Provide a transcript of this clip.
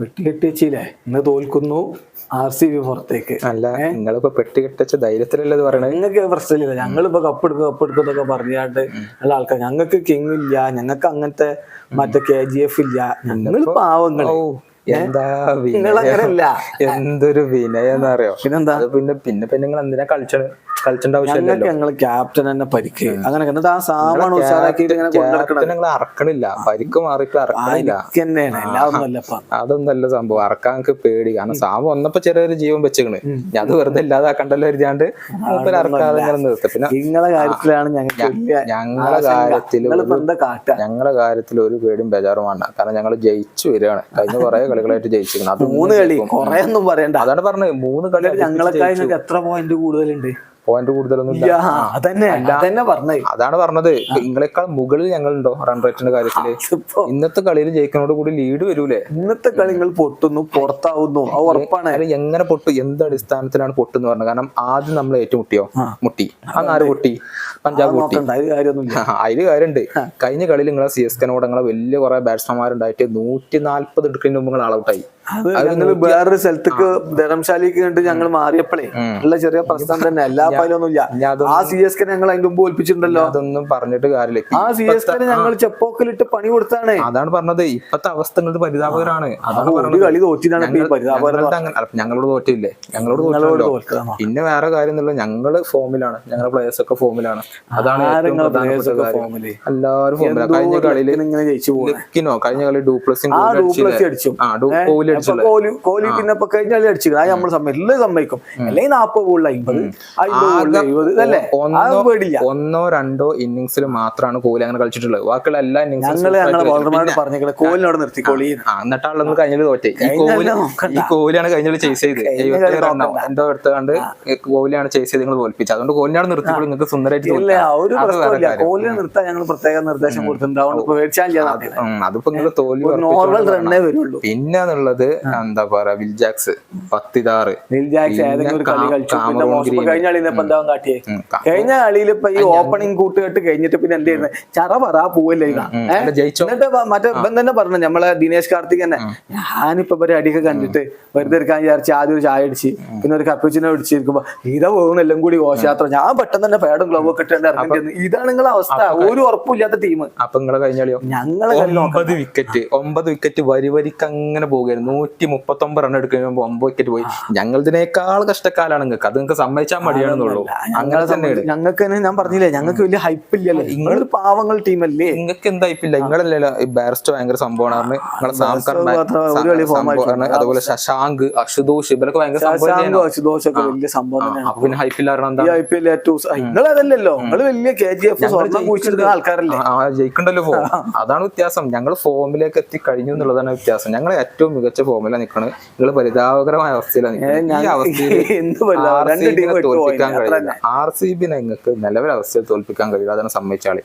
പെട്ടി കെട്ടിച്ചില്ലേ ഇന്ന് തോൽക്കുന്നു RCB പുറത്തേക്ക്. അല്ല നിങ്ങളിപ്പോ പെട്ടി കെട്ടിച്ച ധൈര്യത്തിലല്ലേ ഇത് പറയണത്? ഞങ്ങൾക്ക് പ്രശ്നമില്ല, ഞങ്ങളിപ്പോ കപ്പെടുക്കും എന്നൊക്കെ പറഞ്ഞാണ്ട് ഉള്ള ആൾക്കാർ. ഞങ്ങൾക്ക് കിങ് ഇല്ല, ഞങ്ങൾക്ക് അങ്ങനത്തെ മറ്റേ KGF ഇല്ല, ഞങ്ങൾ പാവങ്ങൾ. എന്താ നിങ്ങളങ്ങനല്ല, എന്തൊരു വിനയെന്ന് അറിയോ? പിന്നെന്താ? പിന്നെ നിങ്ങൾ എന്തിനാ കളിച്ചേണ്ട ആവശ്യമില്ലല്ലോ. ഞങ്ങള് ക്യാപ്റ്റൻ തന്നെ പരിക്ക് അങ്ങനെ എന്നിട്ട് ആ സാമാണ് ഉഷാറാക്കിയിട്ട് നിങ്ങൾ അറക്കണില്ല, പരിക്ക് മാറിയിട്ട് അറക്കണില്ല. അതൊന്നല്ല സംഭവം. അറക്കാൻ നമുക്ക് പേടി. കാരണം സാമ വന്നപ്പോ ചെറിയൊരു ജീവൻ വെച്ചിക്കണ്, അത് വെറുതെ ഇല്ലാതാക്കണ്ടല്ലോ എഴുതിയാണ്ട് അറക്കാതെ ഇങ്ങനെ നിർത്തും. പിന്നെ നിങ്ങളെ കാര്യത്തിലാണ് ഞങ്ങളെ കാര്യത്തിൽ ഒരു പേടിയും ബേജാറും വേണ്ട. കാരണം ഞങ്ങൾ ജയിച്ചു വരികയാണ്. കഴിഞ്ഞ കുറെ കളികളായിട്ട് ജയിച്ചിരിക്കണം. അത് 3 കളി കുറെ ഒന്നും പറയണ്ട. അതാണ് പറഞ്ഞത്, 3 കളി ഞങ്ങളെക്കാൾ എത്ര പോയിന്റ് കൂടുതലുണ്ട്? പോയിന്റ് കൂടുതലൊന്നും അതാണ് പറഞ്ഞത്. നിങ്ങളെക്കാൾ മുകളിൽ ഞങ്ങളുണ്ടോ റൺ റേറ്റിന്റെ കാര്യത്തില്? ഇന്നത്തെ കളിയിൽ ജയിക്കുന്നതോട് കൂടി ലീഡ് വരൂലേ? ഇന്നത്തെ കളികൾ പൊട്ടുന്നു, പുറത്താവുന്നു, ഉറപ്പാണ്. എങ്ങനെ പൊട്ടു, എന്ത് അടിസ്ഥാനത്തിലാണ് പൊട്ടെന്ന് പറഞ്ഞത്? കാരണം ആദ്യം നമ്മൾ ഏറ്റുമുട്ടിയോ? ആര് പൊട്ടി? പഞ്ചാബ് പൊട്ടി. അതില് കാര്യമുണ്ട്. കഴിഞ്ഞ കളിയിൽ നിങ്ങളെ CSKനോട് നിങ്ങളെ വലിയ കുറെ ബാറ്റ്സ്മാൻമാരുണ്ടായിട്ട് 140 എടുക്കുന്നതിന് മുമ്പ് നിങ്ങൾ ഔട്ടായി. ഞങ്ങള് വേറൊരു സ്ഥലത്തേക്ക് ധർമ്മശാലയ്ക്ക് കണ്ട് ഞങ്ങൾ മാറിയപ്പോഴേ ഉള്ള ചെറിയ പ്രശ്നം തന്നെ. എല്ലാ ഫയലൊന്നും ഇല്ല. ആ CSK ഞങ്ങൾ അതിന്റെ മുമ്പ് ഒൽപ്പിച്ചിട്ടുണ്ടല്ലോ. അതൊന്നും പറഞ്ഞിട്ട് കാര്യമില്ല. ആ CSK ഞങ്ങൾ ചെപ്പോക്കിലിട്ട് പണി കൊടുത്താണ്. അതാണ് പറഞ്ഞത്. ഇപ്പത്തെ അവസ്ഥ പരിതാപകരാണ്. ഒരു കളി തോറ്റിട്ടാണ് ഞങ്ങളോട് തോറ്റില്ലേ? ഞങ്ങളോട് തോറ്റല്ലോ. പിന്നെ വേറെ കാര്യം എന്നുള്ള, ഞങ്ങള് ഫോമിലാണ്, ഞങ്ങളുടെ പ്ലേയേഴ്സ് ഒക്കെ ഫോമിലാണ്. അതാണ് എല്ലാവരും ഫോമിലാണ്. കഴിഞ്ഞ കളിയിൽ കഴിഞ്ഞ കളി ഡൂപ്ലസിംഗ് കോഹ്ലി പിന്നെ കഴിഞ്ഞ കളി അടിച്ചു. അത് നമ്മൾ സമ്മതിക്കും. അല്ലെങ്കിൽ 40 ബോളിൽ 50 അല്ലേ? 1 or 2 ഇന്നിങ്സിൽ മാത്രമാണ് കോഹ്ലി അങ്ങനെ കളിച്ചിട്ടുള്ളത്. ബാക്കിയുള്ള എല്ലാ കോഹ്ലിനോട് നിർത്തി. എന്നിട്ടാണ് കഴിഞ്ഞ തോറ്റേ. ഈ കോഹ്ലിയാണ് കഴിഞ്ഞ കളി ചേസ് ചെയ്ത് 77 റണ്ണോ എന്തോ എടുത്തുകൊണ്ട് കോഹ്ലിയാണ് ചേസ് ചെയ്ത് നിങ്ങൾ തോൽപ്പിച്ചത്. അതുകൊണ്ട് കോഹ്ലിയാണ് നിർത്തിക്കോളൂ, നിങ്ങൾക്ക് സുന്ദരമായിട്ട്. കോഹ്ലിനെ നിർത്താൻ ഞങ്ങൾ പ്രത്യേക നിർദ്ദേശം കൊടുത്തിട്ടുണ്ട്. അതിപ്പോ നിങ്ങൾ തോൽവി. പിന്നെ എന്നുള്ളത് എന്താ പറയാ, വിൽജാക്സ് 10 കഴിഞ്ഞ കളിയിൽ ഇപ്പൊ ഈ ഓപ്പണിംഗ് കൂട്ടുകെട്ട് കഴിഞ്ഞിട്ട് പിന്നെ എന്ത് ചെയ്യുന്നത്? ചറ പറ പോവല്ലേ. എന്നിട്ട് മറ്റേ തന്നെ പറഞ്ഞു നമ്മളെ ദിനേശ് കാർത്തിക് തന്നെ, ഞാനിപ്പോ ഒരു അടിയൊക്കെ കണ്ടിട്ട് വെറുതെ എടുക്കാൻ വിചാരിച്ച് ആദ്യം ഒരു ചായ അടിച്ച് പിന്നെ ഒരു കപ്പച്ചിനെ അടിച്ചിരിക്കുമ്പോ ഇതാ പോകുന്ന എല്ലാം കൂടി ഘോഷയാത്ര. ഞാൻ പെട്ടെന്ന് തന്നെ പാഡും ഗ്ലൗ ഒക്കെ ഇട്ട് ഇറങ്ങി. ഇതാണ് നിങ്ങളെ അവസ്ഥ. ഒരു ഉറപ്പില്ലാത്ത ടീം. അപ്പൊ നിങ്ങളെ കഴിഞ്ഞ കളിയോ? ഞങ്ങളെ 9 വിക്കറ്റ് വരിക്ക് അങ്ങനെ പോകുകയായിരുന്നു. 139 റൺ എടുക്കുമ്പോ 9 വിക്കറ്റ് പോയി. ഞങ്ങളതിനേക്കാൾ കഷ്ടക്കാലാണ് നിങ്ങൾക്ക്. അത് നിങ്ങൾക്ക് സമ്മതിച്ചാൽ മടിയാണെന്നുള്ളൂ. അങ്ങനെ തന്നെയാണ്. ഞങ്ങൾക്ക് ഞാൻ പറഞ്ഞില്ലേ, ഞങ്ങൾക്ക് വലിയ ഹൈപ്പ് ഇല്ലല്ലോ. നിങ്ങൾ പാവങ്ങൾ ടീമല്ലേ? നിങ്ങൾക്ക് എന്താ ഹൈപ്പില്ല? നിങ്ങളല്ലേ ബാരിസ്റ്റോ ഭയങ്കര സംഭവമാണ്. നിങ്ങളെ സാംകർ, അതുപോലെ ശശാങ്ക്, അശുതോഷ്, ഇവരൊക്കെ ഭയങ്കര സംഭവം. പിന്നെ ഹൈപ്പില്ലാരണം എന്താ? നിങ്ങളതല്ലോ, നിങ്ങൾ വലിയ KGF ആൾക്കാരല്ലേ? ജയിക്കണ്ടല്ലോ. അതാണ് വ്യത്യാസം. ഞങ്ങൾ ഫോമിലേക്ക് എത്തി കഴിഞ്ഞു എന്നുള്ളതാണ് വ്യത്യാസം. ഞങ്ങൾ ഏറ്റവും മികച്ച ഫോമിലാണ് നിൽക്കുന്നത്. നിങ്ങൾ പരിതാപകരമായ അവസ്ഥയിലാണ്. ഈ അവസ്ഥയിൽ തോൽപ്പിക്കാൻ കഴിയില്ല. RCB നിങ്ങൾക്ക് നിലവിലെ അവസ്ഥയിൽ തോൽപ്പിക്കാൻ കഴിയില്ല. അതാണ് സമ്മതിച്ചാളി.